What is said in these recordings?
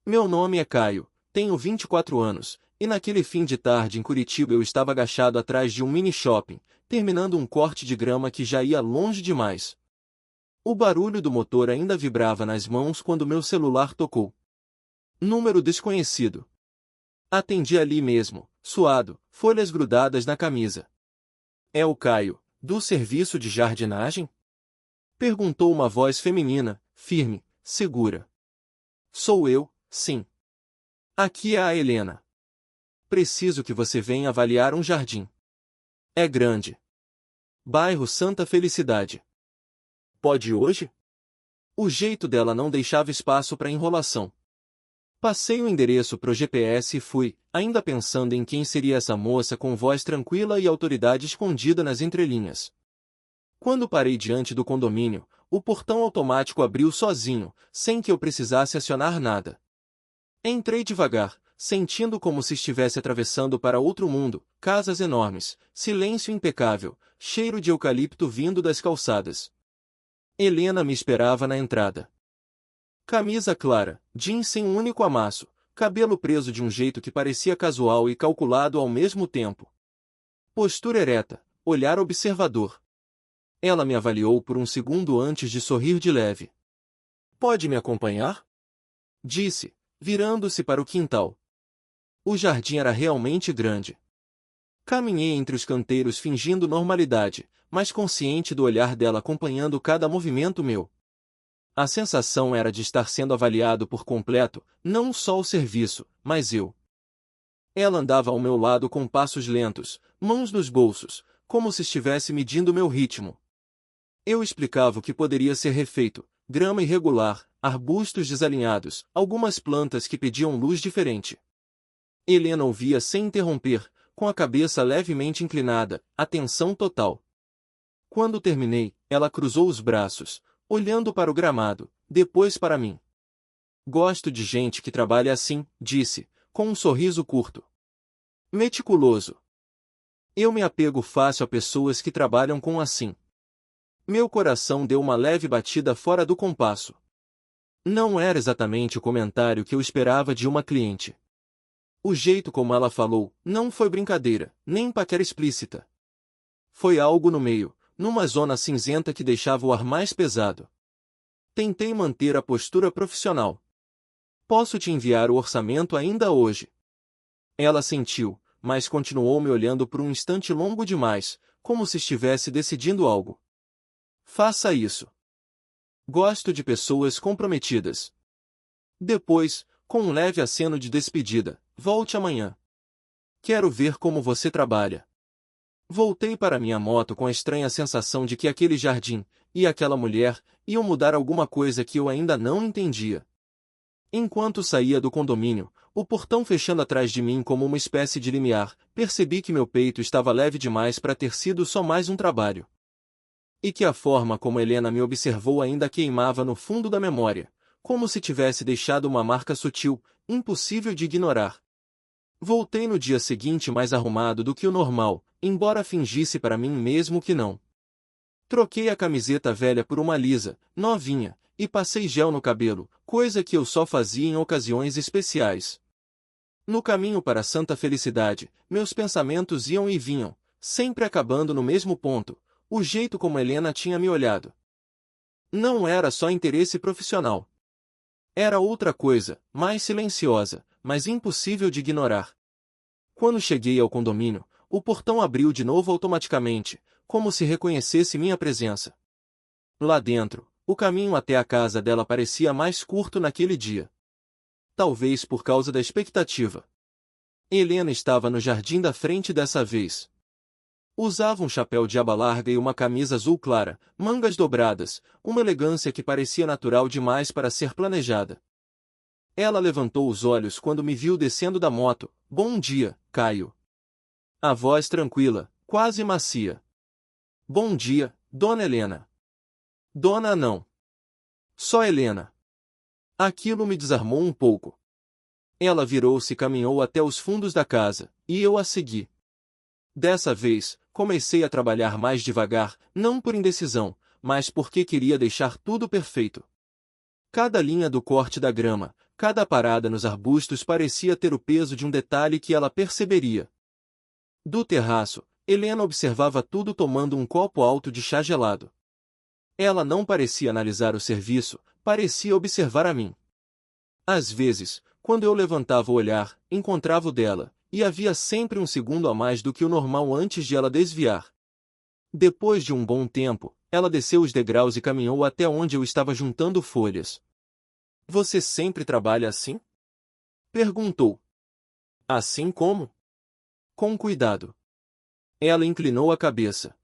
Meu nome é Caio, tenho 24 anos, e naquele fim de tarde em Curitiba eu estava agachado atrás de um mini-shopping, terminando um corte de grama que já ia longe demais. O barulho do motor ainda vibrava nas mãos quando meu celular tocou. Número desconhecido. Atendi ali mesmo, suado, folhas grudadas na camisa. É o Caio, do serviço de jardinagem? Perguntou uma voz feminina, firme, segura. Sou eu, sim. Aqui é a Helena. Preciso que você venha avaliar um jardim. É grande. Bairro Santa Felicidade. Pode hoje? O jeito dela não deixava espaço para enrolação. Passei o endereço pro GPS e fui, ainda pensando em quem seria essa moça com voz tranquila e autoridade escondida nas entrelinhas. Quando parei diante do condomínio, o portão automático abriu sozinho, sem que eu precisasse acionar nada. Entrei devagar, sentindo como se estivesse atravessando para outro mundo, casas enormes, silêncio impecável, cheiro de eucalipto vindo das calçadas. Helena me esperava na entrada. Camisa clara, jeans sem um único amasso, cabelo preso de um jeito que parecia casual e calculado ao mesmo tempo. Postura ereta, olhar observador. Ela me avaliou por um segundo antes de sorrir de leve. Pode me acompanhar? Disse, virando-se para o quintal. O jardim era realmente grande. Caminhei entre os canteiros fingindo normalidade, mas consciente do olhar dela acompanhando cada movimento meu. A sensação era de estar sendo avaliado por completo, não só o serviço, mas eu. Ela andava ao meu lado com passos lentos, mãos nos bolsos, como se estivesse medindo meu ritmo. Eu explicava o que poderia ser refeito: grama irregular, arbustos desalinhados, algumas plantas que pediam luz diferente. Helena ouvia sem interromper, com a cabeça levemente inclinada, atenção total. Quando terminei, ela cruzou os braços, olhando para o gramado, depois para mim. Gosto de gente que trabalha assim, disse, com um sorriso curto. Meticuloso. Eu me apego fácil a pessoas que trabalham com assim. Meu coração deu uma leve batida fora do compasso. Não era exatamente o comentário que eu esperava de uma cliente. O jeito como ela falou, não foi brincadeira, nem paquera explícita. Foi algo no meio, numa zona cinzenta que deixava o ar mais pesado. Tentei manter a postura profissional. Posso te enviar o orçamento ainda hoje. Ela sentiu, mas continuou me olhando por um instante longo demais, como se estivesse decidindo algo. Faça isso. Gosto de pessoas comprometidas. Depois, com um leve aceno de despedida, volte amanhã. Quero ver como você trabalha. Voltei para minha moto com a estranha sensação de que aquele jardim, e aquela mulher, iam mudar alguma coisa que eu ainda não entendia. Enquanto saía do condomínio, o portão fechando atrás de mim como uma espécie de limiar, percebi que meu peito estava leve demais para ter sido só mais um trabalho. E que a forma como Helena me observou ainda queimava no fundo da memória, como se tivesse deixado uma marca sutil, impossível de ignorar. Voltei no dia seguinte mais arrumado do que o normal, embora fingisse para mim mesmo que não. Troquei a camiseta velha por uma lisa, novinha, e passei gel no cabelo, coisa que eu só fazia em ocasiões especiais. No caminho para Santa Felicidade, meus pensamentos iam e vinham, sempre acabando no mesmo ponto: o jeito como Helena tinha me olhado. Não era só interesse profissional. Era outra coisa, mais silenciosa, mas impossível de ignorar. Quando cheguei ao condomínio, o portão abriu de novo automaticamente, como se reconhecesse minha presença. Lá dentro, o caminho até a casa dela parecia mais curto naquele dia. Talvez por causa da expectativa. Helena estava no jardim da frente dessa vez. Usava um chapéu de aba larga e uma camisa azul clara, mangas dobradas, uma elegância que parecia natural demais para ser planejada. Ela levantou os olhos quando me viu descendo da moto. Bom dia, Caio. A voz tranquila, quase macia. Bom dia, Dona Helena. Dona não. Só Helena. Aquilo me desarmou um pouco. Ela virou-se e caminhou até os fundos da casa, e eu a segui. Dessa vez, comecei a trabalhar mais devagar, não por indecisão, mas porque queria deixar tudo perfeito. Cada linha do corte da grama, cada parada nos arbustos parecia ter o peso de um detalhe que ela perceberia. Do terraço, Helena observava tudo tomando um copo alto de chá gelado. Ela não parecia analisar o serviço, parecia observar a mim. Às vezes, quando eu levantava o olhar, encontrava o dela, e havia sempre um segundo a mais do que o normal antes de ela desviar. Depois de um bom tempo, ela desceu os degraus e caminhou até onde eu estava juntando folhas. Você sempre trabalha assim? Perguntou. Assim como? Com cuidado. Ela inclinou a cabeça.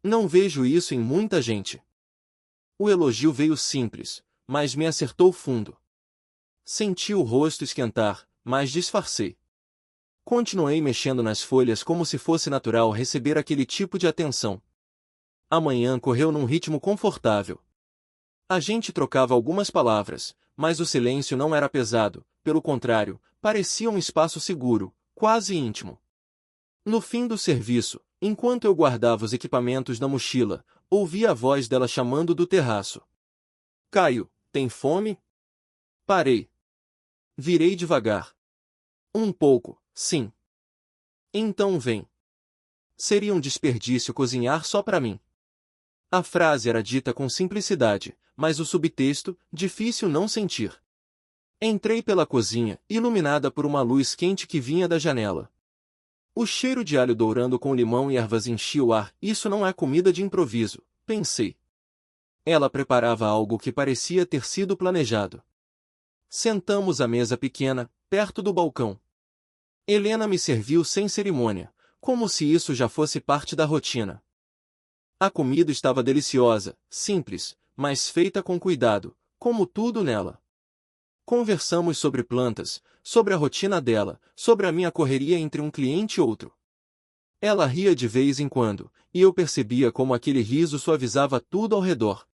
Não vejo isso em muita gente. O elogio veio simples, mas me acertou fundo. Senti o rosto esquentar, mas disfarcei. Continuei mexendo nas folhas como se fosse natural receber aquele tipo de atenção. A manhã correu num ritmo confortável. A gente trocava algumas palavras, mas o silêncio não era pesado, pelo contrário, parecia um espaço seguro, quase íntimo. No fim do serviço, enquanto eu guardava os equipamentos na mochila, ouvi a voz dela chamando do terraço. Caio, tem fome? Parei. Virei devagar. Um pouco, sim. Então vem. Seria um desperdício cozinhar só para mim. A frase era dita com simplicidade, mas o subtexto, difícil não sentir. Entrei pela cozinha, iluminada por uma luz quente que vinha da janela. O cheiro de alho dourando com limão e ervas enchia o ar. Isso não é comida de improviso, pensei. Ela preparava algo que parecia ter sido planejado. Sentamos à mesa pequena, perto do balcão. Helena me serviu sem cerimônia, como se isso já fosse parte da rotina. A comida estava deliciosa, simples, mas feita com cuidado, como tudo nela. Conversamos sobre plantas, sobre a rotina dela, sobre a minha correria entre um cliente e outro. Ela ria de vez em quando, e eu percebia como aquele riso suavizava tudo ao redor.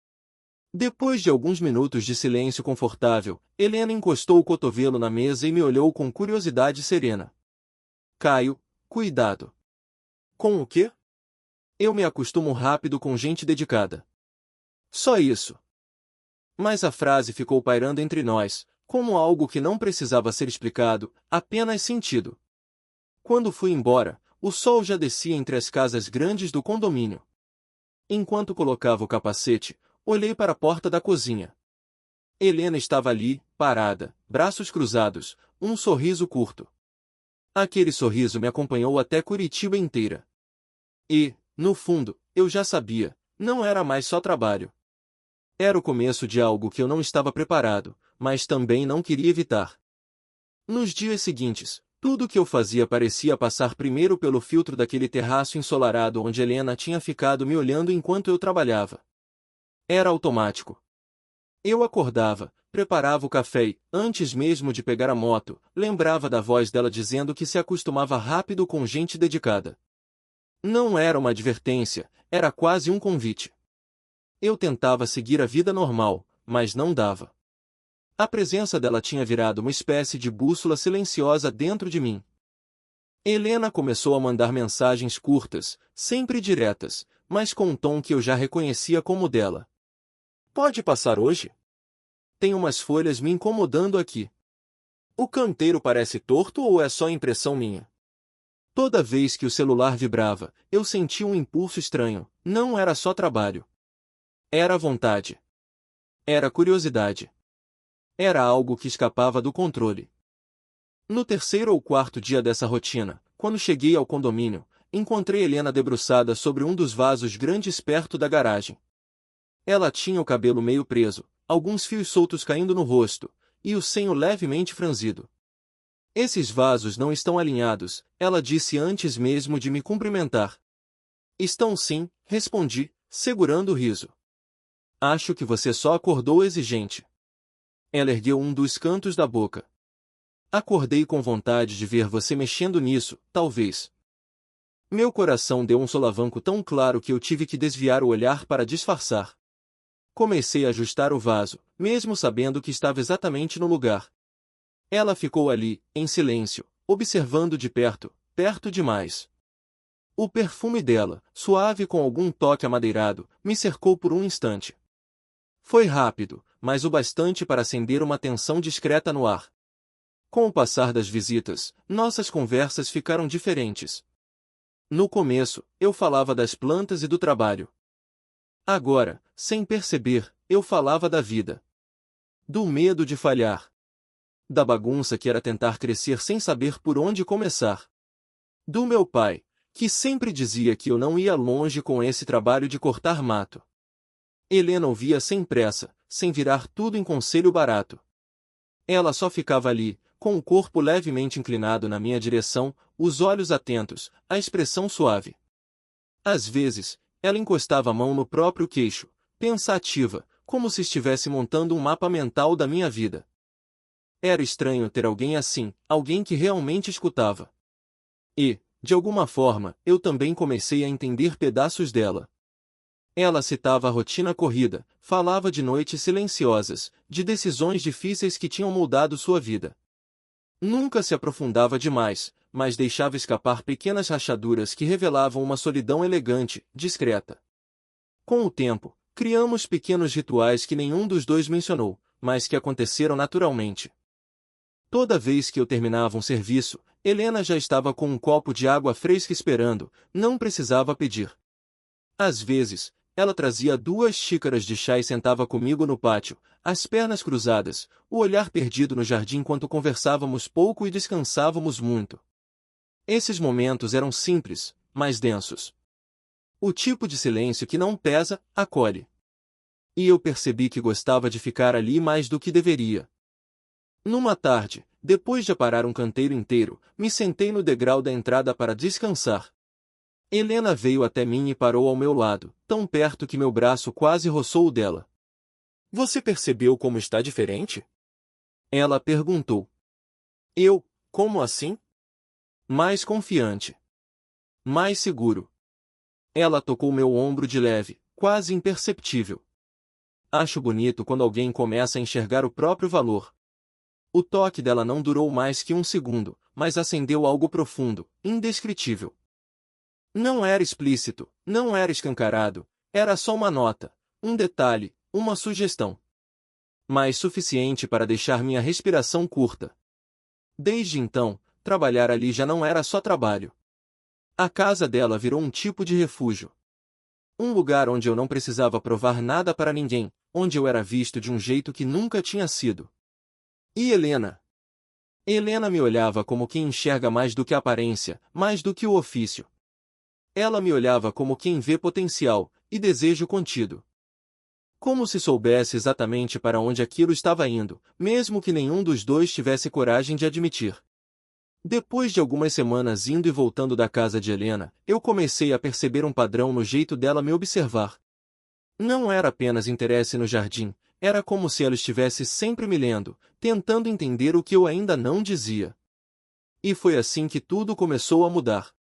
Depois de alguns minutos de silêncio confortável, Helena encostou o cotovelo na mesa e me olhou com curiosidade serena. Caio, cuidado. Com o quê? Eu me acostumo rápido com gente dedicada. Só isso. Mas a frase ficou pairando entre nós, como algo que não precisava ser explicado, apenas sentido. Quando fui embora, o sol já descia entre as casas grandes do condomínio. Enquanto colocava o capacete, olhei para a porta da cozinha. Helena estava ali, parada, braços cruzados, um sorriso curto. Aquele sorriso me acompanhou até Curitiba inteira. E, no fundo, eu já sabia, não era mais só trabalho. Era o começo de algo que eu não estava preparado, mas também não queria evitar. Nos dias seguintes, tudo o que eu fazia parecia passar primeiro pelo filtro daquele terraço ensolarado onde Helena tinha ficado me olhando enquanto eu trabalhava. Era automático. Eu acordava, preparava o café e, antes mesmo de pegar a moto, lembrava da voz dela dizendo que se acostumava rápido com gente dedicada. Não era uma advertência, era quase um convite. Eu tentava seguir a vida normal, mas não dava. A presença dela tinha virado uma espécie de bússola silenciosa dentro de mim. Helena começou a mandar mensagens curtas, sempre diretas, mas com um tom que eu já reconhecia como dela. Pode passar hoje? Tem umas folhas me incomodando aqui. O canteiro parece torto ou é só impressão minha? Toda vez que o celular vibrava, eu sentia um impulso estranho. Não era só trabalho. Era vontade. Era curiosidade. Era algo que escapava do controle. No terceiro ou quarto dia dessa rotina, quando cheguei ao condomínio, encontrei Helena debruçada sobre um dos vasos grandes perto da garagem. Ela tinha o cabelo meio preso, alguns fios soltos caindo no rosto, e o senho levemente franzido. Esses vasos não estão alinhados, ela disse antes mesmo de me cumprimentar. Estão sim, respondi, segurando o riso. Acho que você só acordou exigente. Ela ergueu um dos cantos da boca. Acordei com vontade de ver você mexendo nisso, talvez. Meu coração deu um solavanco tão claro que eu tive que desviar o olhar para disfarçar. Comecei a ajustar o vaso, mesmo sabendo que estava exatamente no lugar. Ela ficou ali, em silêncio, observando de perto, perto demais. O perfume dela, suave com algum toque amadeirado, me cercou por um instante. Foi rápido, mas o bastante para acender uma tensão discreta no ar. Com o passar das visitas, nossas conversas ficaram diferentes. No começo, eu falava das plantas e do trabalho. Agora, sem perceber, eu falava da vida. Do medo de falhar. Da bagunça que era tentar crescer sem saber por onde começar. Do meu pai, que sempre dizia que eu não ia longe com esse trabalho de cortar mato. Helena ouvia sem pressa, sem virar tudo em conselho barato. Ela só ficava ali, com o corpo levemente inclinado na minha direção, os olhos atentos, a expressão suave. Às vezes, ela encostava a mão no próprio queixo, pensativa, como se estivesse montando um mapa mental da minha vida. Era estranho ter alguém assim, alguém que realmente escutava. E, de alguma forma, eu também comecei a entender pedaços dela. Ela citava a rotina corrida, falava de noites silenciosas, de decisões difíceis que tinham moldado sua vida. Nunca se aprofundava demais, mas deixava escapar pequenas rachaduras que revelavam uma solidão elegante, discreta. Com o tempo, criamos pequenos rituais que nenhum dos dois mencionou, mas que aconteceram naturalmente. Toda vez que eu terminava um serviço, Helena já estava com um copo de água fresca esperando, não precisava pedir. Às vezes, ela trazia 2 xícaras de chá e sentava comigo no pátio, as pernas cruzadas, o olhar perdido no jardim enquanto conversávamos pouco e descansávamos muito. Esses momentos eram simples, mas densos. O tipo de silêncio que não pesa, acolhe. E eu percebi que gostava de ficar ali mais do que deveria. Numa tarde, depois de aparar um canteiro inteiro, me sentei no degrau da entrada para descansar. Helena veio até mim e parou ao meu lado, tão perto que meu braço quase roçou o dela. Você percebeu como está diferente? Ela perguntou. Eu, como assim? Mais confiante. Mais seguro. Ela tocou meu ombro de leve, quase imperceptível. Acho bonito quando alguém começa a enxergar o próprio valor. O toque dela não durou mais que 1 segundo, mas acendeu algo profundo, indescritível. Não era explícito, não era escancarado, era só uma nota, um detalhe, uma sugestão. Mas suficiente para deixar minha respiração curta. Desde então, trabalhar ali já não era só trabalho. A casa dela virou um tipo de refúgio. Um lugar onde eu não precisava provar nada para ninguém, onde eu era visto de um jeito que nunca tinha sido. E Helena? Helena me olhava como quem enxerga mais do que a aparência, mais do que o ofício. Ela me olhava como quem vê potencial e desejo contido. Como se soubesse exatamente para onde aquilo estava indo, mesmo que nenhum dos dois tivesse coragem de admitir. Depois de algumas semanas indo e voltando da casa de Helena, eu comecei a perceber um padrão no jeito dela me observar. Não era apenas interesse no jardim, era como se ela estivesse sempre me lendo, tentando entender o que eu ainda não dizia. E foi assim que tudo começou a mudar.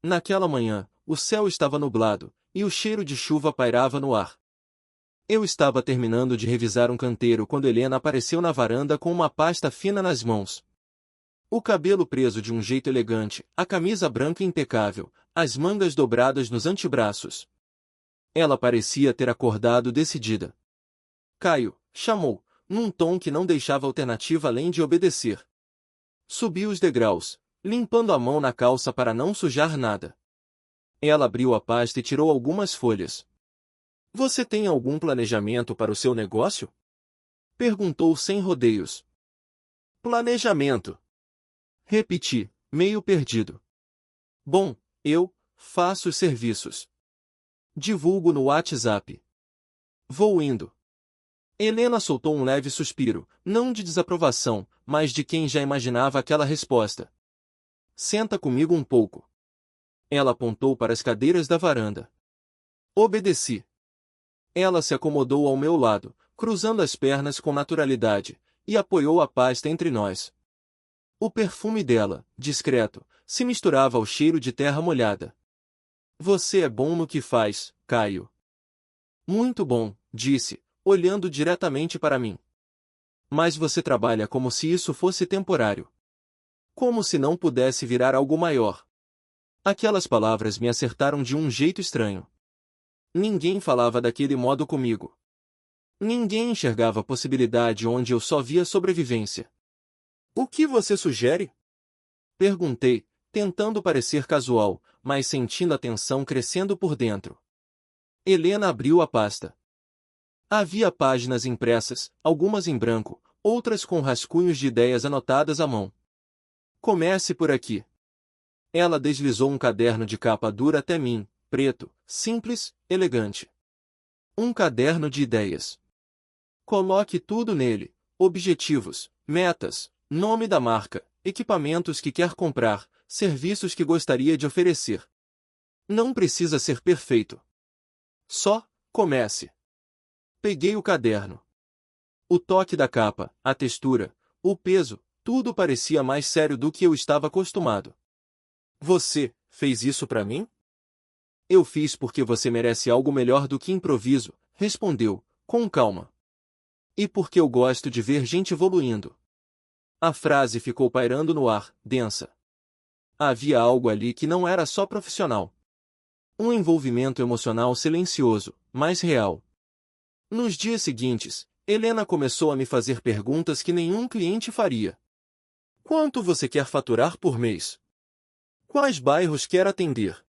Naquela manhã, o céu estava nublado, e o cheiro de chuva pairava no ar. Eu estava terminando de revisar um canteiro quando Helena apareceu na varanda com uma pasta fina nas mãos. O cabelo preso de um jeito elegante, a camisa branca impecável, as mangas dobradas nos antebraços. Ela parecia ter acordado decidida. Caio, chamou, num tom que não deixava alternativa além de obedecer. Subi os degraus, limpando a mão na calça para não sujar nada. Ela abriu a pasta e tirou algumas folhas. Você tem algum planejamento para o seu negócio? Perguntou sem rodeios. Planejamento. Repeti, meio perdido. Bom, eu faço os serviços. Divulgo no WhatsApp. Vou indo. Helena soltou um leve suspiro, não de desaprovação, mas de quem já imaginava aquela resposta. Senta comigo um pouco. Ela apontou para as cadeiras da varanda. Obedeci. Ela se acomodou ao meu lado, cruzando as pernas com naturalidade, e apoiou a pasta entre nós. O perfume dela, discreto, se misturava ao cheiro de terra molhada. Você é bom no que faz, Caio. Muito bom, disse, olhando diretamente para mim. Mas você trabalha como se isso fosse temporário. Como se não pudesse virar algo maior. Aquelas palavras me acertaram de um jeito estranho. Ninguém falava daquele modo comigo. Ninguém enxergava possibilidade onde eu só via sobrevivência. O que você sugere? Perguntei, tentando parecer casual, mas sentindo a tensão crescendo por dentro. Helena abriu a pasta. Havia páginas impressas, algumas em branco, outras com rascunhos de ideias anotadas à mão. Comece por aqui. Ela deslizou um caderno de capa dura até mim, preto, simples, elegante. Um caderno de ideias. Coloque tudo nele: objetivos, metas, nome da marca, equipamentos que quer comprar, serviços que gostaria de oferecer. Não precisa ser perfeito. Só comece. Peguei o caderno. O toque da capa, a textura, o peso, tudo parecia mais sério do que eu estava acostumado. Você fez isso para mim? Eu fiz porque você merece algo melhor do que improviso, respondeu, com calma. E porque eu gosto de ver gente evoluindo. A frase ficou pairando no ar, densa. Havia algo ali que não era só profissional. Um envolvimento emocional silencioso, mas real. Nos dias seguintes, Helena começou a me fazer perguntas que nenhum cliente faria. Quanto você quer faturar por mês? Quais bairros quer atender?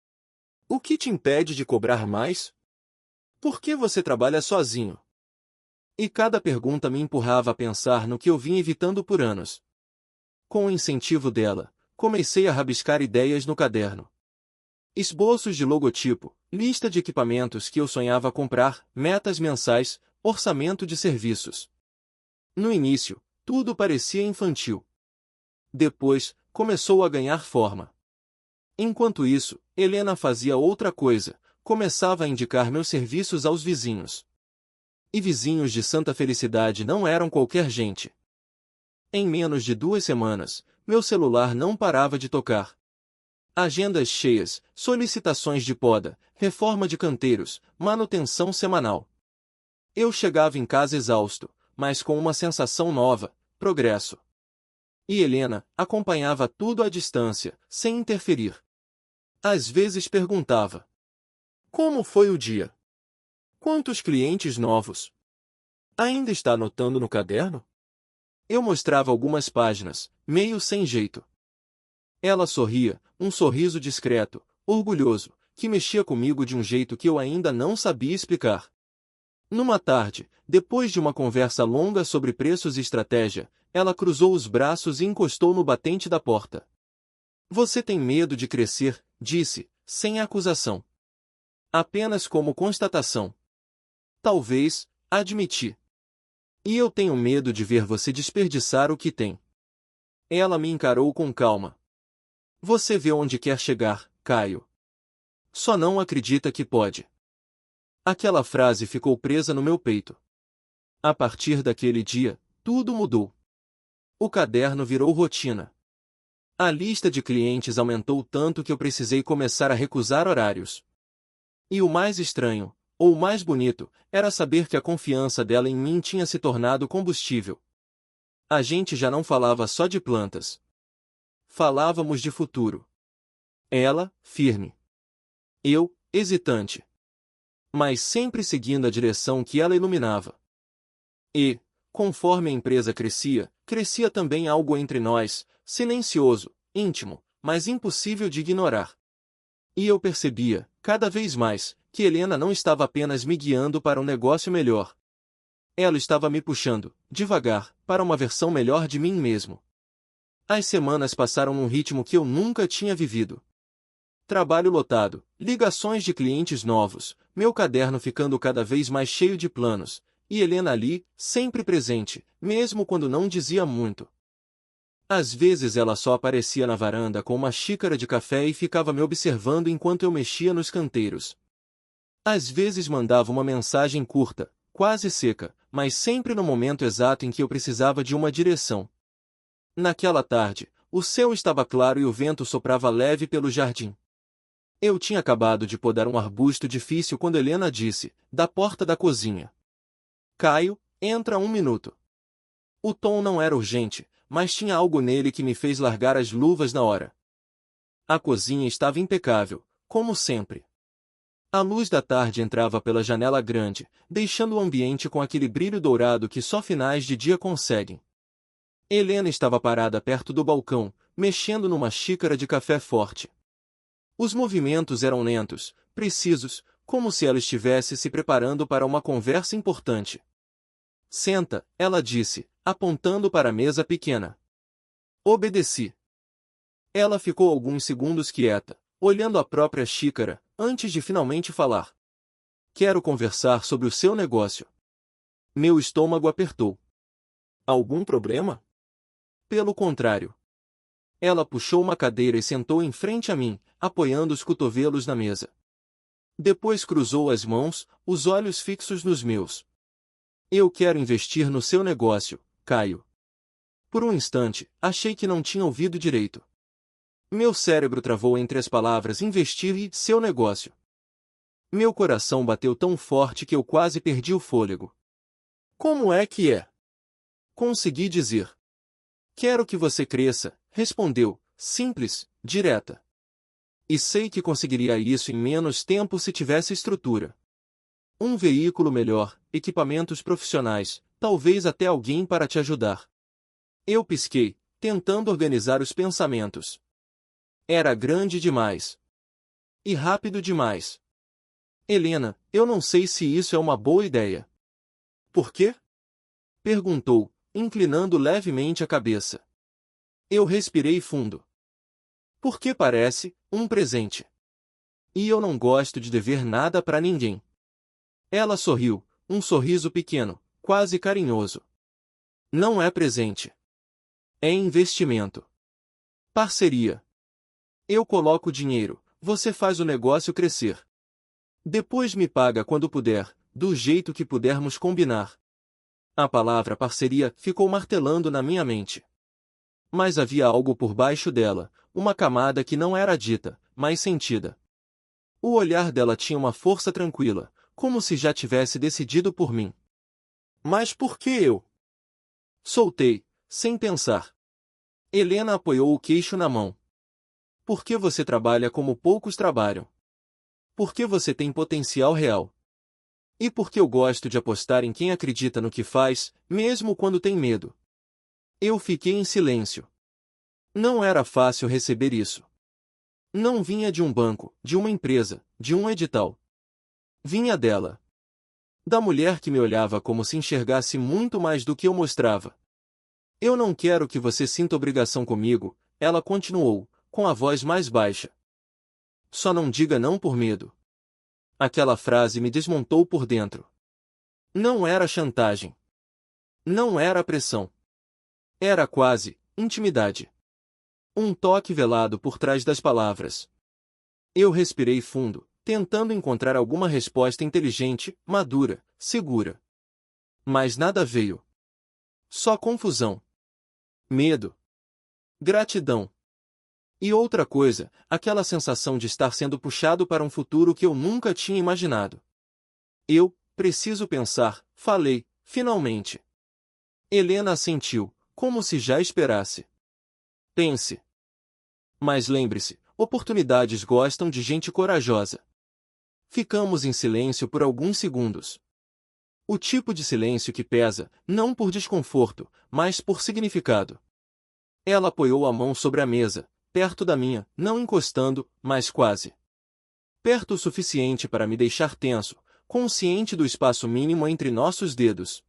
O que te impede de cobrar mais? Por que você trabalha sozinho? E cada pergunta me empurrava a pensar no que eu vinha evitando por anos. Com o incentivo dela, comecei a rabiscar ideias no caderno. Esboços de logotipo, lista de equipamentos que eu sonhava comprar, metas mensais, orçamento de serviços. No início, tudo parecia infantil. Depois, começou a ganhar forma. Enquanto isso, Helena fazia outra coisa, começava a indicar meus serviços aos vizinhos. E vizinhos de Santa Felicidade não eram qualquer gente. Em menos de 2 semanas, meu celular não parava de tocar. Agendas cheias, solicitações de poda, reforma de canteiros, manutenção semanal. Eu chegava em casa exausto, mas com uma sensação nova: progresso. E Helena acompanhava tudo à distância, sem interferir. Às vezes perguntava: como foi o dia? Quantos clientes novos? Ainda está anotando no caderno? Eu mostrava algumas páginas, meio sem jeito. Ela sorria, um sorriso discreto, orgulhoso, que mexia comigo de um jeito que eu ainda não sabia explicar. Numa tarde, depois de uma conversa longa sobre preços e estratégia, ela cruzou os braços e encostou no batente da porta. Você tem medo de crescer, disse, sem acusação. Apenas como constatação. Talvez, admiti. E eu tenho medo de ver você desperdiçar o que tem. Ela me encarou com calma. Você vê onde quer chegar, Caio. Só não acredita que pode. Aquela frase ficou presa no meu peito. A partir daquele dia, tudo mudou. O caderno virou rotina. A lista de clientes aumentou tanto que eu precisei começar a recusar horários. E o mais estranho, ou mais bonito, era saber que a confiança dela em mim tinha se tornado combustível. A gente já não falava só de plantas. Falávamos de futuro. Ela, firme. Eu, hesitante. Mas sempre seguindo a direção que ela iluminava. E, conforme a empresa crescia, crescia também algo entre nós, silencioso, íntimo, mas impossível de ignorar. E eu percebia, cada vez mais, que Helena não estava apenas me guiando para um negócio melhor. Ela estava me puxando, devagar, para uma versão melhor de mim mesmo. As semanas passaram num ritmo que eu nunca tinha vivido. Trabalho lotado, ligações de clientes novos, meu caderno ficando cada vez mais cheio de planos, e Helena ali, sempre presente, mesmo quando não dizia muito. Às vezes ela só aparecia na varanda com uma xícara de café e ficava me observando enquanto eu mexia nos canteiros. Às vezes mandava uma mensagem curta, quase seca, mas sempre no momento exato em que eu precisava de uma direção. Naquela tarde, o céu estava claro e o vento soprava leve pelo jardim. Eu tinha acabado de podar um arbusto difícil quando Helena disse, da porta da cozinha: Caio, entra 1 minuto. O tom não era urgente, mas tinha algo nele que me fez largar as luvas na hora. A cozinha estava impecável, como sempre. A luz da tarde entrava pela janela grande, deixando o ambiente com aquele brilho dourado que só finais de dia conseguem. Helena estava parada perto do balcão, mexendo numa xícara de café forte. Os movimentos eram lentos, precisos, como se ela estivesse se preparando para uma conversa importante. Senta, ela disse, apontando para a mesa pequena. Obedeci. Ela ficou alguns segundos quieta, olhando a própria xícara, antes de finalmente falar. Quero conversar sobre o seu negócio. Meu estômago apertou. Algum problema? Pelo contrário. Ela puxou uma cadeira e sentou em frente a mim, apoiando os cotovelos na mesa. Depois cruzou as mãos, os olhos fixos nos meus. Eu quero investir no seu negócio, Caio. Por um instante, achei que não tinha ouvido direito. Meu cérebro travou entre as palavras investir e seu negócio. Meu coração bateu tão forte que eu quase perdi o fôlego. Como é que é? Consegui dizer. Quero que você cresça, respondeu, simples, direta. E sei que conseguiria isso em menos tempo se tivesse estrutura. Um veículo melhor, equipamentos profissionais, talvez até alguém para te ajudar. Eu pisquei, tentando organizar os pensamentos. Era grande demais. E rápido demais. Helena, eu não sei se isso é uma boa ideia. Por quê? Perguntou, inclinando levemente a cabeça. Eu respirei fundo. Porque parece um presente. E eu não gosto de dever nada para ninguém. Ela sorriu, um sorriso pequeno, quase carinhoso. Não é presente. É investimento. Parceria. Eu coloco dinheiro, você faz o negócio crescer. Depois me paga quando puder, do jeito que pudermos combinar. A palavra parceria ficou martelando na minha mente. Mas havia algo por baixo dela, uma camada que não era dita, mas sentida. O olhar dela tinha uma força tranquila, como se já tivesse decidido por mim. Mas por que eu? Soltei, sem pensar. Helena apoiou o queixo na mão. Por que você trabalha como poucos trabalham? Por que você tem potencial real? E por que eu gosto de apostar em quem acredita no que faz, mesmo quando tem medo? Eu fiquei em silêncio. Não era fácil receber isso. Não vinha de um banco, de uma empresa, de um edital. Vinha dela. Da mulher que me olhava como se enxergasse muito mais do que eu mostrava. Eu não quero que você sinta obrigação comigo, ela continuou, com a voz mais baixa. Só não diga não por medo. Aquela frase me desmontou por dentro. Não era chantagem. Não era pressão. Era quase intimidade. Um toque velado por trás das palavras. Eu respirei fundo, tentando encontrar alguma resposta inteligente, madura, segura. Mas nada veio. Só confusão. Medo. Gratidão. E outra coisa, aquela sensação de estar sendo puxado para um futuro que eu nunca tinha imaginado. Eu preciso pensar, falei, finalmente. Helena assentiu, como se já esperasse. Pense. Mas lembre-se, oportunidades gostam de gente corajosa. Ficamos em silêncio por alguns segundos. O tipo de silêncio que pesa, não por desconforto, mas por significado. Ela apoiou a mão sobre a mesa, perto da minha, não encostando, mas quase. Perto o suficiente para me deixar tenso, consciente do espaço mínimo entre nossos dedos.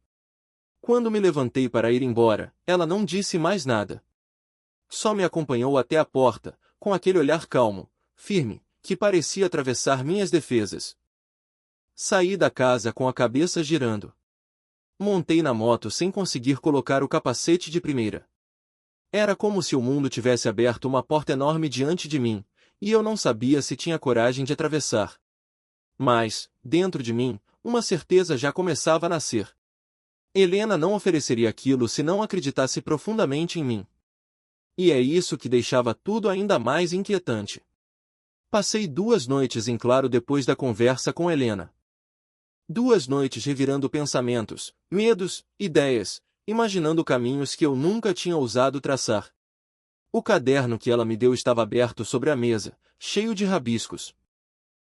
Quando me levantei para ir embora, ela não disse mais nada. Só me acompanhou até a porta, com aquele olhar calmo, firme, que parecia atravessar minhas defesas. Saí da casa com a cabeça girando. Montei na moto sem conseguir colocar o capacete de primeira. Era como se o mundo tivesse aberto uma porta enorme diante de mim, e eu não sabia se tinha coragem de atravessar. Mas, dentro de mim, uma certeza já começava a nascer. Helena não ofereceria aquilo se não acreditasse profundamente em mim. E é isso que deixava tudo ainda mais inquietante. Passei 2 noites em claro depois da conversa com Helena. 2 noites revirando pensamentos, medos, ideias, imaginando caminhos que eu nunca tinha ousado traçar. O caderno que ela me deu estava aberto sobre a mesa, cheio de rabiscos.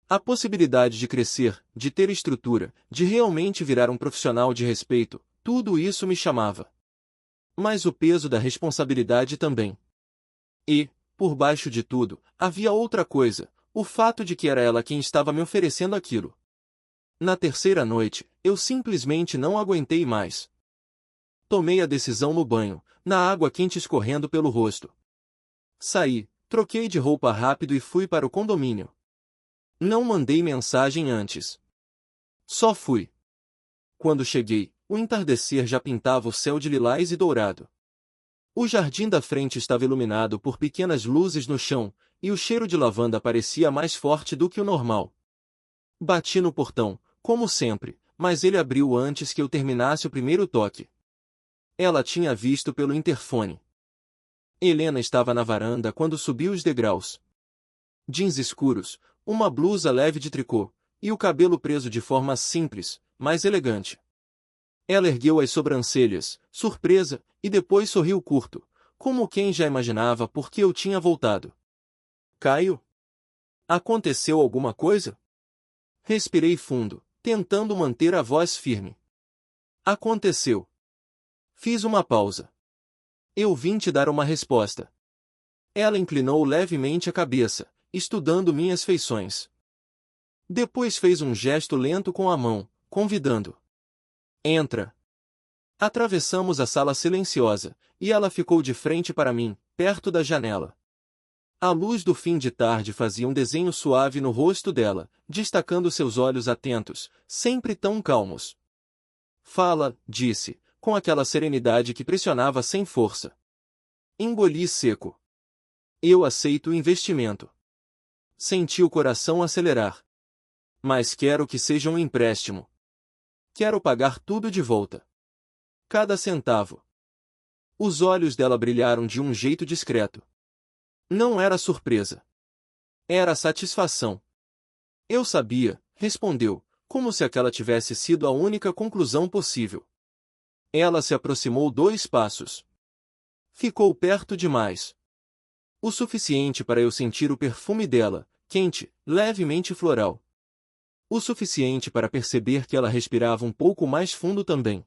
A possibilidade de crescer, de ter estrutura, de realmente virar um profissional de respeito, tudo isso me chamava. Mas o peso da responsabilidade também. E, por baixo de tudo, havia outra coisa, o fato de que era ela quem estava me oferecendo aquilo. Na terceira noite, eu simplesmente não aguentei mais. Tomei a decisão no banho, na água quente escorrendo pelo rosto. Saí, troquei de roupa rápido e fui para o condomínio. Não mandei mensagem antes. Só fui. Quando cheguei, o entardecer já pintava o céu de lilás e dourado. O jardim da frente estava iluminado por pequenas luzes no chão, e o cheiro de lavanda parecia mais forte do que o normal. Bati no portão, como sempre, mas ele abriu antes que eu terminasse o primeiro toque. Ela tinha visto pelo interfone. Helena estava na varanda quando subiu os degraus. Jeans escuros, uma blusa leve de tricô, e o cabelo preso de forma simples, mas elegante. Ela ergueu as sobrancelhas, surpresa, e depois sorriu curto, como quem já imaginava por que eu tinha voltado. Caio? Aconteceu alguma coisa? Respirei fundo, tentando manter a voz firme. Aconteceu. Fiz uma pausa. Eu vim te dar uma resposta. Ela inclinou levemente a cabeça, estudando minhas feições. Depois fez um gesto lento com a mão, convidando. Entra. Atravessamos a sala silenciosa, e ela ficou de frente para mim, perto da janela. A luz do fim de tarde fazia um desenho suave no rosto dela, destacando seus olhos atentos, sempre tão calmos. Fala, disse, com aquela serenidade que pressionava sem força. Engoli seco. Eu aceito o investimento. Senti o coração acelerar. Mas quero que seja um empréstimo. Quero pagar tudo de volta. Cada centavo. Os olhos dela brilharam de um jeito discreto. Não era surpresa. Era satisfação. Eu sabia, respondeu, como se aquela tivesse sido a única conclusão possível. Ela se aproximou 2 passos. Ficou perto demais. O suficiente para eu sentir o perfume dela, quente, levemente floral. O suficiente para perceber que ela respirava um pouco mais fundo também.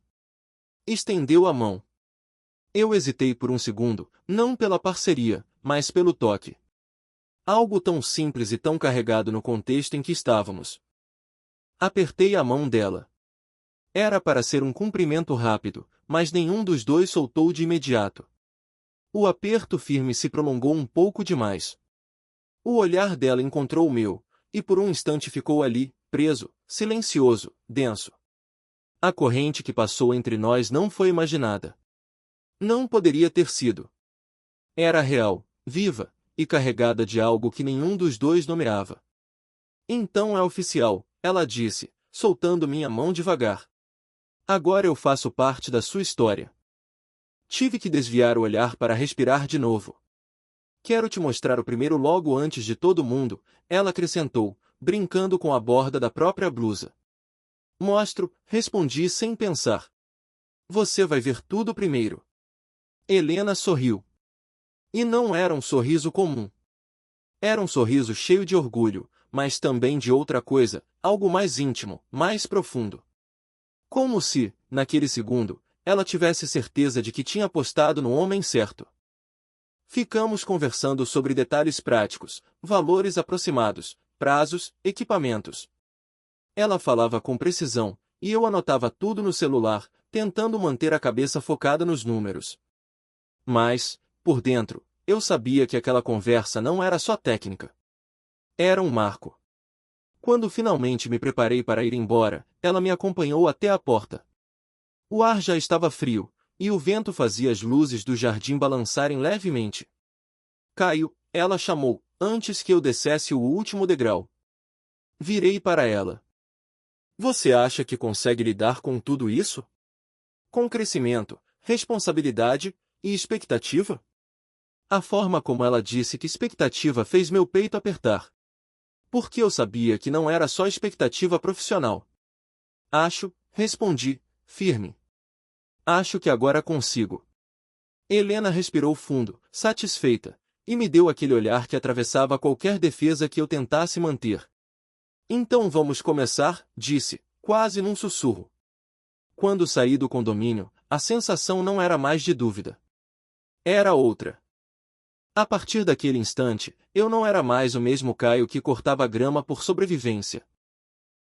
Estendeu a mão. Eu hesitei por um segundo, não pela parceria, mas pelo toque. Algo tão simples e tão carregado no contexto em que estávamos. Apertei a mão dela. Era para ser um cumprimento rápido, mas nenhum dos dois soltou de imediato. O aperto firme se prolongou um pouco demais. O olhar dela encontrou o meu, e por um instante ficou ali, preso, silencioso, denso. A corrente que passou entre nós não foi imaginada. Não poderia ter sido. Era real, viva, e carregada de algo que nenhum dos dois nomeava. Então é oficial, ela disse, soltando minha mão devagar. Agora eu faço parte da sua história. Tive que desviar o olhar para respirar de novo. Quero te mostrar o primeiro logo antes de todo mundo, ela acrescentou, brincando com a borda da própria blusa. Mostro, respondi sem pensar. Você vai ver tudo primeiro. Helena sorriu. E não era um sorriso comum. Era um sorriso cheio de orgulho, mas também de outra coisa, algo mais íntimo, mais profundo. Como se, naquele segundo, ela tivesse certeza de que tinha apostado no homem certo. Ficamos conversando sobre detalhes práticos, valores aproximados, prazos, equipamentos. Ela falava com precisão, e eu anotava tudo no celular, tentando manter a cabeça focada nos números. Mas, por dentro, eu sabia que aquela conversa não era só técnica. Era um marco. Quando finalmente me preparei para ir embora, ela me acompanhou até a porta. O ar já estava frio, e o vento fazia as luzes do jardim balançarem levemente. Caio, ela chamou, antes que eu descesse o último degrau. Virei para ela. Você acha que consegue lidar com tudo isso? Com crescimento, responsabilidade e expectativa? A forma como ela disse que expectativa fez meu peito apertar. Porque eu sabia que não era só expectativa profissional. Acho, respondi, firme. Acho que agora consigo. Helena respirou fundo, satisfeita, e me deu aquele olhar que atravessava qualquer defesa que eu tentasse manter. Então vamos começar, disse, quase num sussurro. Quando saí do condomínio, a sensação não era mais de dúvida. Era outra. A partir daquele instante, eu não era mais o mesmo Caio que cortava grama por sobrevivência.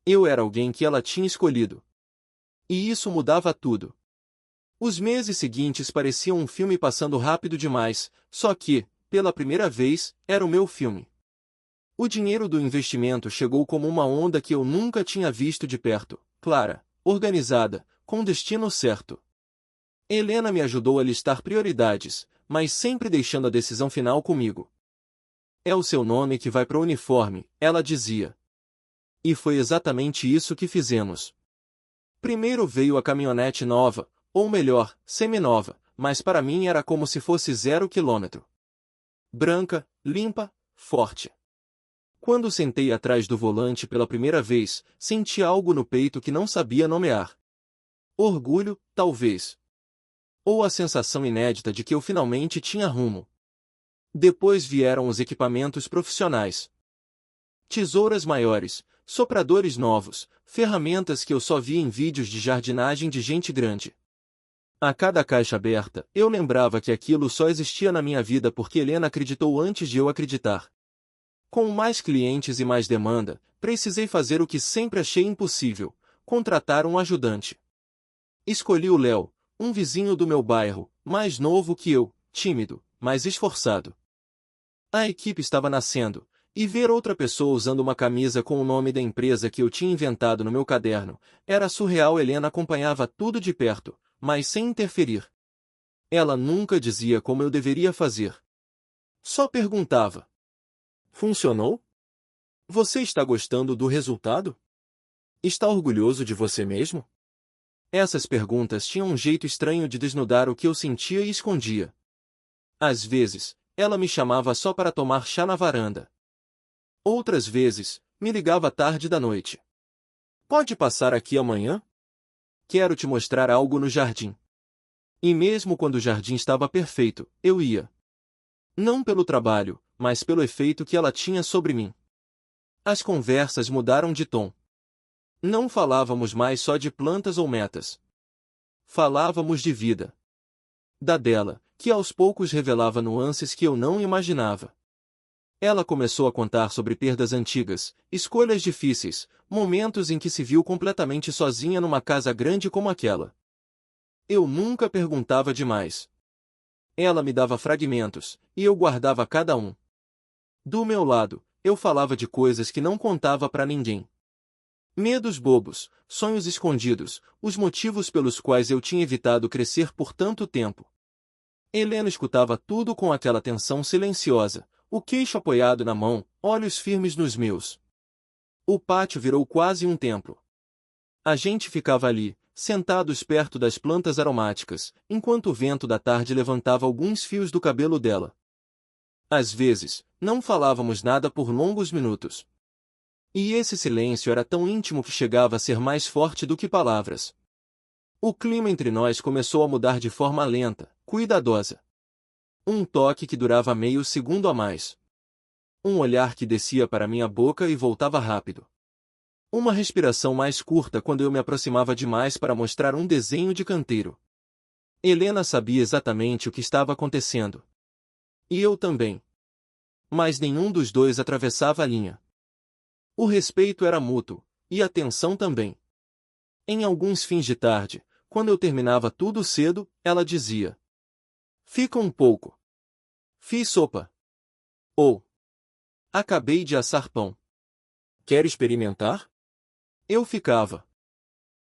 Eu era alguém que ela tinha escolhido. E isso mudava tudo. Os meses seguintes pareciam um filme passando rápido demais, só que, pela primeira vez, era o meu filme. O dinheiro do investimento chegou como uma onda que eu nunca tinha visto de perto, clara, organizada, com destino certo. Helena me ajudou a listar prioridades, mas sempre deixando a decisão final comigo. É o seu nome que vai para o uniforme, ela dizia. E foi exatamente isso que fizemos. Primeiro veio a caminhonete nova, ou melhor, seminova, mas para mim era como se fosse 0 quilômetro. Branca, limpa, forte. Quando sentei atrás do volante pela primeira vez, senti algo no peito que não sabia nomear. Orgulho, talvez. Ou a sensação inédita de que eu finalmente tinha rumo. Depois vieram os equipamentos profissionais. Tesouras maiores, sopradores novos, ferramentas que eu só via em vídeos de jardinagem de gente grande. A cada caixa aberta, eu lembrava que aquilo só existia na minha vida porque Helena acreditou antes de eu acreditar. Com mais clientes e mais demanda, precisei fazer o que sempre achei impossível: contratar um ajudante. Escolhi o Léo, um vizinho do meu bairro, mais novo que eu, tímido, mas esforçado. A equipe estava nascendo, e ver outra pessoa usando uma camisa com o nome da empresa que eu tinha inventado no meu caderno era surreal. Helena acompanhava tudo de perto, mas sem interferir. Ela nunca dizia como eu deveria fazer. Só perguntava: funcionou? Você está gostando do resultado? Está orgulhoso de você mesmo? Essas perguntas tinham um jeito estranho de desnudar o que eu sentia e escondia. Às vezes, ela me chamava só para tomar chá na varanda. Outras vezes, me ligava tarde da noite. Pode passar aqui amanhã? Quero te mostrar algo no jardim. E mesmo quando o jardim estava perfeito, eu ia. Não pelo trabalho, mas pelo efeito que ela tinha sobre mim. As conversas mudaram de tom. Não falávamos mais só de plantas ou metas. Falávamos de vida. Da dela, que aos poucos revelava nuances que eu não imaginava. Ela começou a contar sobre perdas antigas, escolhas difíceis, momentos em que se viu completamente sozinha numa casa grande como aquela. Eu nunca perguntava demais. Ela me dava fragmentos, e eu guardava cada um. Do meu lado, eu falava de coisas que não contava para ninguém. Medos bobos, sonhos escondidos, os motivos pelos quais eu tinha evitado crescer por tanto tempo. Helena escutava tudo com aquela atenção silenciosa, o queixo apoiado na mão, olhos firmes nos meus. O pátio virou quase um templo. A gente ficava ali, sentados perto das plantas aromáticas, enquanto o vento da tarde levantava alguns fios do cabelo dela. Às vezes, não falávamos nada por longos minutos. E esse silêncio era tão íntimo que chegava a ser mais forte do que palavras. O clima entre nós começou a mudar de forma lenta, cuidadosa. Um toque que durava meio segundo a mais. Um olhar que descia para minha boca e voltava rápido. Uma respiração mais curta quando eu me aproximava demais para mostrar um desenho de canteiro. Helena sabia exatamente o que estava acontecendo. E eu também. Mas nenhum dos dois atravessava a linha. O respeito era mútuo, e a tensão também. Em alguns fins de tarde, quando eu terminava tudo cedo, ela dizia: fica um pouco. Fiz sopa. Ou: acabei de assar pão. Quer experimentar? Eu ficava.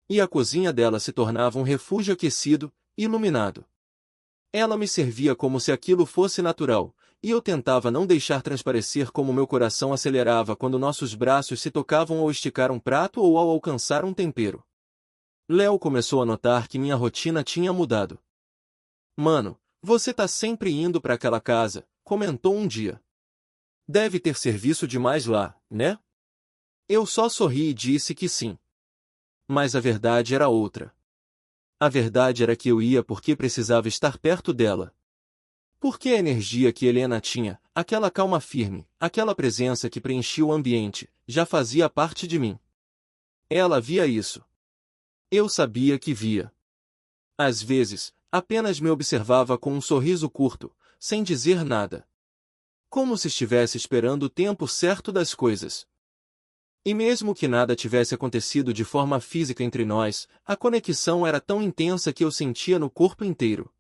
E a cozinha dela se tornava um refúgio aquecido, iluminado. Ela me servia como se aquilo fosse natural, e eu tentava não deixar transparecer como meu coração acelerava quando nossos braços se tocavam ao esticar um prato ou ao alcançar um tempero. Léo começou a notar que minha rotina tinha mudado. Mano, você tá sempre indo para aquela casa, comentou um dia. Deve ter serviço demais lá, né? Eu só sorri e disse que sim. Mas a verdade era outra. A verdade era que eu ia porque precisava estar perto dela. Porque a energia que Helena tinha, aquela calma firme, aquela presença que preenchia o ambiente, já fazia parte de mim. Ela via isso. Eu sabia que via. Às vezes, apenas me observava com um sorriso curto, sem dizer nada. Como se estivesse esperando o tempo certo das coisas. E mesmo que nada tivesse acontecido de forma física entre nós, a conexão era tão intensa que eu sentia no corpo inteiro.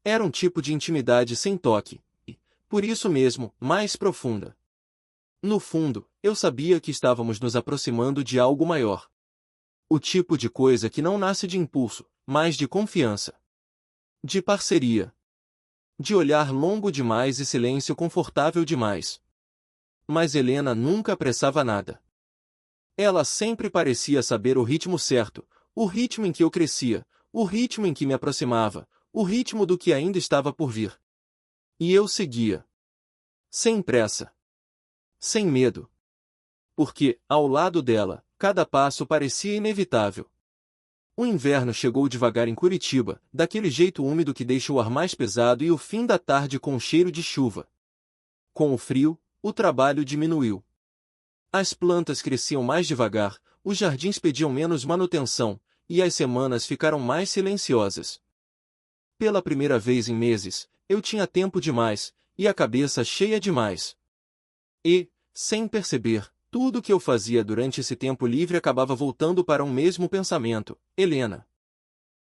Era um tipo de intimidade sem toque, e, por isso mesmo, mais profunda. No fundo, eu sabia que estávamos nos aproximando de algo maior. O tipo de coisa que não nasce de impulso, mas de confiança. De parceria. De olhar longo demais e silêncio confortável demais. Mas Helena nunca apressava nada. Ela sempre parecia saber o ritmo certo, o ritmo em que eu crescia, o ritmo em que me aproximava, o ritmo do que ainda estava por vir. E eu seguia. Sem pressa. Sem medo. Porque, ao lado dela, cada passo parecia inevitável. O inverno chegou devagar em Curitiba, daquele jeito úmido que deixa o ar mais pesado, e o fim da tarde com cheiro de chuva. Com o frio, o trabalho diminuiu. As plantas cresciam mais devagar, os jardins pediam menos manutenção, e as semanas ficaram mais silenciosas. Pela primeira vez em meses, eu tinha tempo demais, e a cabeça cheia demais. E, sem perceber, tudo o que eu fazia durante esse tempo livre acabava voltando para um mesmo pensamento: Helena.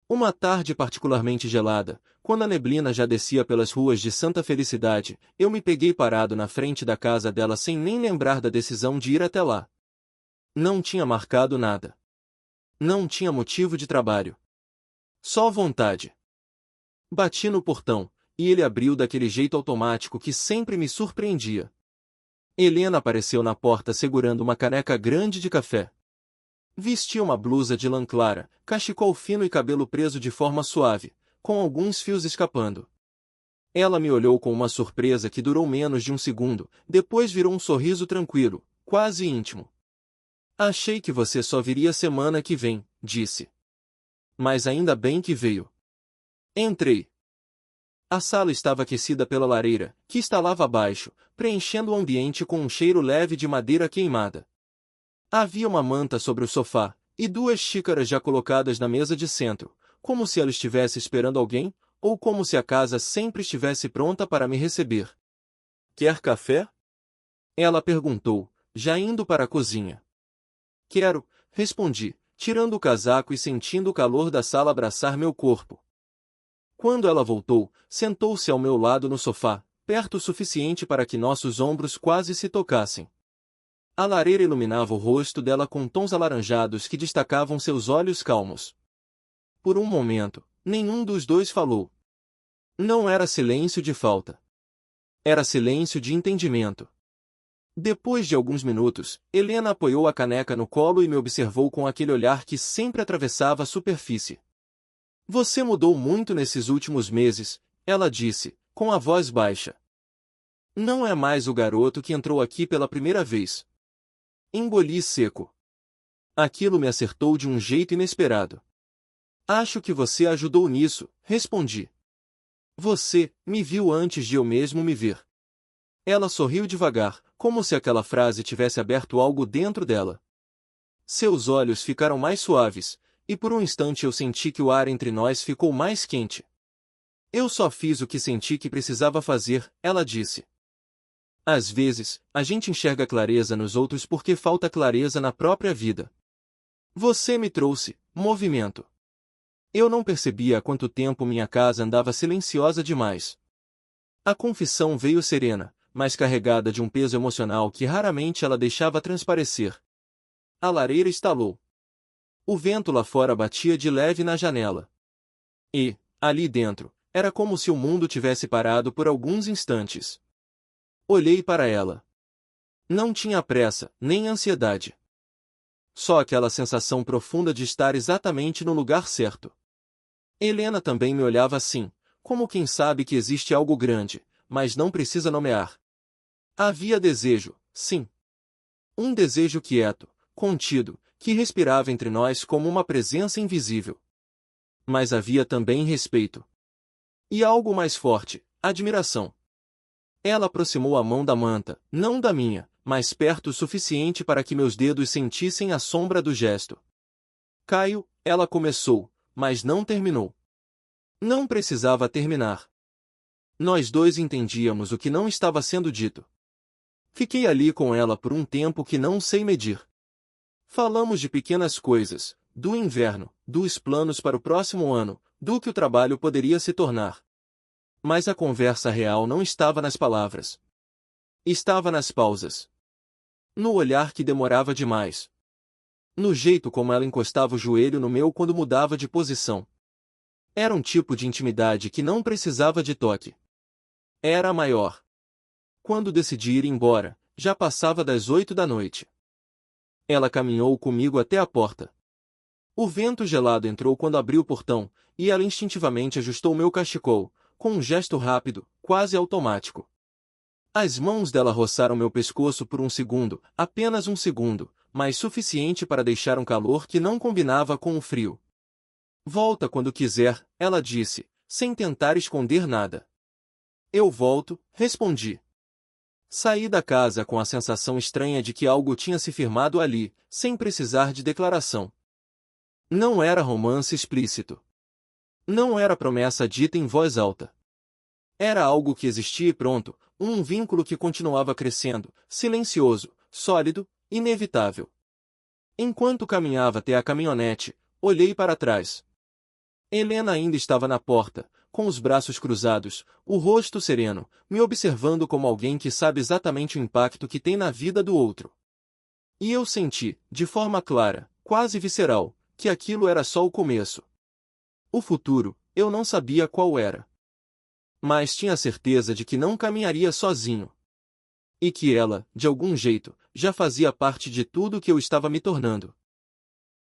Uma tarde particularmente gelada, quando a neblina já descia pelas ruas de Santa Felicidade, eu me peguei parado na frente da casa dela sem nem lembrar da decisão de ir até lá. Não tinha marcado nada. Não tinha motivo de trabalho. Só vontade. Bati no portão, e ele abriu daquele jeito automático que sempre me surpreendia. Helena apareceu na porta segurando uma caneca grande de café. Vestia uma blusa de lã clara, cachecol fino e cabelo preso de forma suave, com alguns fios escapando. Ela me olhou com uma surpresa que durou menos de um segundo, depois virou um sorriso tranquilo, quase íntimo. Achei que você só viria semana que vem, disse. Mas ainda bem que veio. Entrei. A sala estava aquecida pela lareira, que instalava abaixo, preenchendo o ambiente com um cheiro leve de madeira queimada. Havia uma manta sobre o sofá, e 2 xícaras já colocadas na mesa de centro, como se ela estivesse esperando alguém, ou como se a casa sempre estivesse pronta para me receber. Quer café? Ela perguntou, já indo para a cozinha. Quero, respondi, tirando o casaco e sentindo o calor da sala abraçar meu corpo. Quando ela voltou, sentou-se ao meu lado no sofá, perto o suficiente para que nossos ombros quase se tocassem. A lareira iluminava o rosto dela com tons alaranjados que destacavam seus olhos calmos. Por um momento, nenhum dos dois falou. Não era silêncio de falta. Era silêncio de entendimento. Depois de alguns minutos, Helena apoiou a caneca no colo e me observou com aquele olhar que sempre atravessava a superfície. Você mudou muito nesses últimos meses, ela disse, com a voz baixa. Não é mais o garoto que entrou aqui pela primeira vez. Engoli seco. Aquilo me acertou de um jeito inesperado. Acho que você ajudou nisso, respondi. Você me viu antes de eu mesmo me ver. Ela sorriu devagar, como se aquela frase tivesse aberto algo dentro dela. Seus olhos ficaram mais suaves, e por um instante eu senti que o ar entre nós ficou mais quente. Eu só fiz o que senti que precisava fazer, ela disse. Às vezes, a gente enxerga clareza nos outros porque falta clareza na própria vida. Você me trouxe movimento. Eu não percebia há quanto tempo minha casa andava silenciosa demais. A confissão veio serena, mas carregada de um peso emocional que raramente ela deixava transparecer. A lareira estalou. O vento lá fora batia de leve na janela. E, ali dentro, era como se o mundo tivesse parado por alguns instantes. Olhei para ela. Não tinha pressa, nem ansiedade. Só aquela sensação profunda de estar exatamente no lugar certo. Helena também me olhava assim, como quem sabe que existe algo grande, mas não precisa nomear. Havia desejo, sim. Um desejo quieto, contido, que respirava entre nós como uma presença invisível. Mas havia também respeito. E algo mais forte, admiração. Ela aproximou a mão da manta, não da minha, mas perto o suficiente para que meus dedos sentissem a sombra do gesto. Caio, ela começou, mas não terminou. Não precisava terminar. Nós dois entendíamos o que não estava sendo dito. Fiquei ali com ela por um tempo que não sei medir. Falamos de pequenas coisas, do inverno, dos planos para o próximo ano, do que o trabalho poderia se tornar. Mas a conversa real não estava nas palavras. Estava nas pausas. No olhar que demorava demais. No jeito como ela encostava o joelho no meu quando mudava de posição. Era um tipo de intimidade que não precisava de toque. Era maior. Quando decidi ir embora, já passava das 8 da noite. Ela caminhou comigo até a porta. O vento gelado entrou quando abri o portão, e ela instintivamente ajustou meu cachecol, com um gesto rápido, quase automático. As mãos dela roçaram meu pescoço por um segundo, apenas um segundo, mas suficiente para deixar um calor que não combinava com o frio. Volta quando quiser, ela disse, sem tentar esconder nada. Eu volto, respondi. Saí da casa com a sensação estranha de que algo tinha se firmado ali, sem precisar de declaração. Não era romance explícito. Não era promessa dita em voz alta. Era algo que existia e pronto, um vínculo que continuava crescendo, silencioso, sólido, inevitável. Enquanto caminhava até a caminhonete, olhei para trás. Helena ainda estava na porta, com os braços cruzados, o rosto sereno, me observando como alguém que sabe exatamente o impacto que tem na vida do outro. E eu senti, de forma clara, quase visceral, que aquilo era só o começo. O futuro, eu não sabia qual era. Mas tinha certeza de que não caminharia sozinho. E que ela, de algum jeito, já fazia parte de tudo que eu estava me tornando.